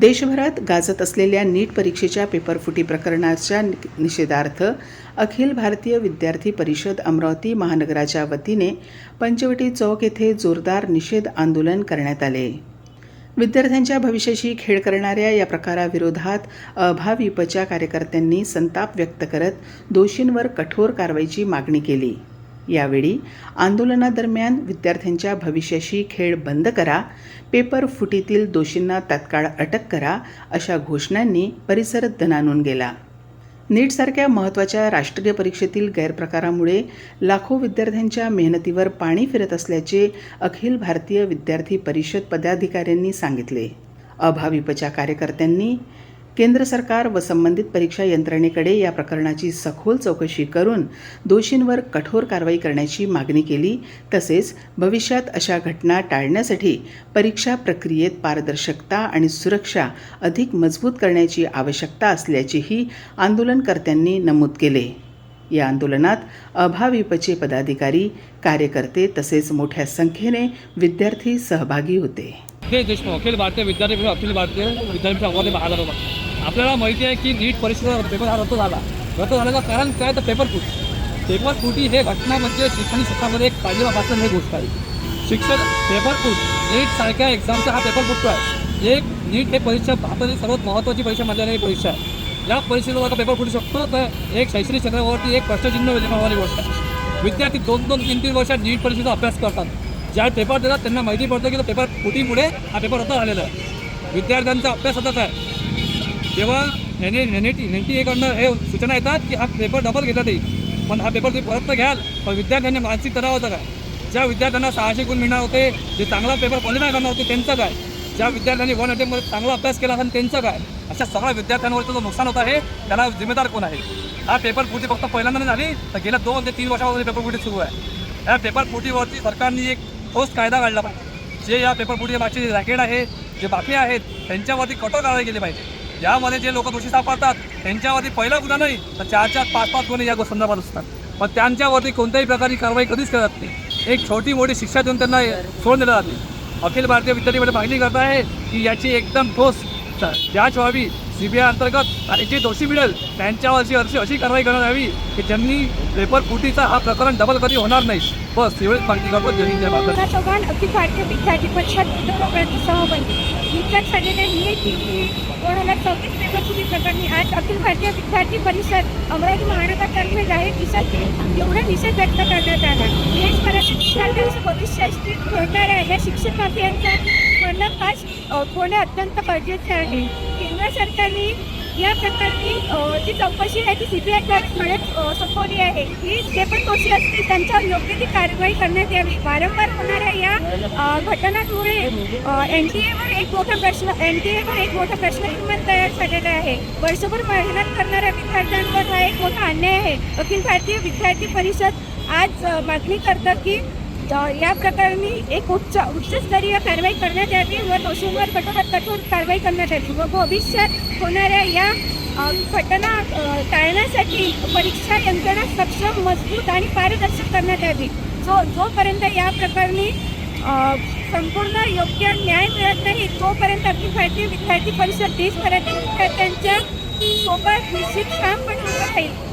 देशभरात गाजत असलेल्या नीट परीक्षेच्या पेपरफुटी प्रकरणाच्या निषेधार्थ अखिल भारतीय विद्यार्थी परिषद अमरावती महानगराच्या वतीने पंचवटी चौक येथे जोरदार निषेध आंदोलन करण्यात आले। विद्यार्थ्यांच्या भविष्याशी खेळ करणाऱ्या या प्रकाराविरोधात अभाविपच्या कार्यकर्त्यांनी संताप व्यक्त करत दोषींवर कठोर कारवाईची मागणी केली। यावेळी आंदोलनादरम्यान विद्यार्थ्यांच्या भविष्याशी खेळ बंद करा, पेपर फुटीतील दोषींना तात्काळ अटक करा अशा घोषणांनी परिसर दणाणून गेला। नीटसारख्या महत्त्वाच्या राष्ट्रीय परीक्षेतील गैरप्रकारामुळे लाखो विद्यार्थ्यांच्या मेहनतीवर पाणी फिरत असल्याचे अखिल भारतीय विद्यार्थी परिषद पदाधिकाऱ्यांनी सांगितले। अभाविपच्या कार्यकर्त्यांनी केंद्र सरकार व संबंधित परीक्षा यंत्रणेकडे या प्रकरणाची सखोल चौकशी करून दोषींवर कठोर कारवाई करण्याची मागणी केली। तसेच भविष्यात अशा घटना टाळण्यासाठी परीक्षा प्रक्रियेत पारदर्शकता आणि सुरक्षा अधिक मजबूत करण्याची आवश्यकता असल्याचेही आंदोलनकर्त्यांनी नमूद केले। या आंदोलनात अभाविपचे पदाधिकारी, कार्यकर्ते तसेच मोठ्या संख्येने विद्यार्थी सहभागी होते। अखिल भारतीय विद्यार्थी अमरावती महानगर। आपल्याला माहिती आहे की नीट परीक्षेचा पेपर हा रद्द झाल्याचं कारण काय तर पेपर फुटी हे घटना म्हणजे शिक्षण क्षेत्रामध्ये एक काळजीवापासून हे गोष्ट आहे। शिक्षक पेपर फूट नीटसारख्या एक्झामचा हा पेपर फुटतो आहे। एक नीट हे परीक्षा भारतातील सर्वात महत्त्वाची परीक्षा मानली परीक्षा आहे। या परीक्षेला जर पेपर फुटू शकतो तर एक शैक्षणिक क्षेत्रावरती एक प्रश्नचिन्ह निर्माण गोष्ट आहे। विद्यार्थी 2-3 वर्षात नीट परीक्षेचा अभ्यास करतात, ज्या पेपर देतात त्यांना माहिती पडतं की पेपर फुटीमुळे हा पेपर रद्द झालेला आहे। विद्यार्थ्यांचा अभ्यास होतात आहे, जेव्हा NET हे सूचना येतात की हा पेपर डबल घेतात येईल, पण हा पेपर तुम्ही परत घ्याल, पण विद्यार्थ्यांनी मानसिक तणाव होता काय? ज्या विद्यार्थ्यांना 600 गुण मिळणार होते, जे चांगला पेपर क्वालिफाय करणार होते त्यांचं काय? ज्या विद्यार्थ्यांनी 1 अटेम्प्टमध्ये चांगला अभ्यास केला असेल त्यांचं काय? अशा सगळ्या विद्यार्थ्यांवरचं जो नुकसान होत आहे त्याला जिम्मेदार कोण आहे? हा पेपर फुटी फक्त पहिल्यांदा झाली तर गेल्या 2 ते 3 वर्षापासून पेपर फुटी सुरू आहे। या पेपर फुटीवरती सरकारने एक ठोस कायदा काढला पाहिजे। जे या पेपर फुटीच्या मागचे रॅकेट आहे, जे बाकी आहेत त्यांच्यावरती कठोर कारवाई केली पाहिजे। यामध्ये जे लोक दोषी सापडतात त्यांच्यावरती पहिला गुन्हा नाही तर 4-4, 5-5 गुन्हे या संदर्भात असतात, पण त्यांच्यावरती कोणत्याही प्रकारची कारवाई कधीच करत नाही। एक छोटी मोठी शिक्षा देऊन त्यांना सोडून दिलं जाते। अखिल भारतीय विद्यार्थी मागणी करत आहे की याची एकदम ठोस जांच व्हावी। CBI अंतर्गत आणि जे दोषी मिळेल त्यांच्यावरची अशी कारवाई करण्यात यावी की ज्यांनी पेपर फुटीचा हा प्रकरण डबल कधी होणार नाही। बस एवढीच मागणी करतो। चव्हाण अखिल भारतीय विद्यार्थी परिषद सभापती। नुकत्याच झालेल्या NET 2024 पेपर फुटी प्रकरणी आज अखिल भारतीय विद्यार्थी परिषद अमरावती महानगरतर्फे जाहीर निषेध व्यक्त करण्यात आला। देशभरातील विद्यार्थ्यांचं भविष्याशी खेळणाऱ्या या शिक्षक माफियांचं पर्दाफाश होणे अत्यंत गरजेचे आहे। केंद्र सरकारने या प्रकारची जी चौकशी आहे ती CBI सोपवली आहे की जे पण दोषी असतील त्यांच्यावर योग्य ती कारवाई करण्यात यावी। वारंवार होणाऱ्या या घटनांमुळे NTA वर एक मोठा प्रश्न निर्माण तयार झालेला आहे। वर्षभर मेहनत करणाऱ्या विद्यार्थ्यांवर हा एक मोठा अन्याय आहे। अखिल भारतीय विद्यार्थी परिषद आज मागणी करतात की या प्रकरणी एक उच्चस्तरीय कारवाई करण्यात यावी व दोषींवर कठोर कारवाई करण्यात यावी व भविष्यात होणाऱ्या या घटना टाळण्यासाठी परीक्षा यंत्रणा सक्षम, मजबूत आणि पारदर्शक करण्यात यावी। जोपर्यंत या प्रकरणी संपूर्ण योग्य न्याय मिळत नाही तोपर्यंत अखिल भारतीय विद्यार्थी परिषद देशभरातील विद्यार्थ्यांच्या सोबत निश्चित ठामपणे उभं राहील।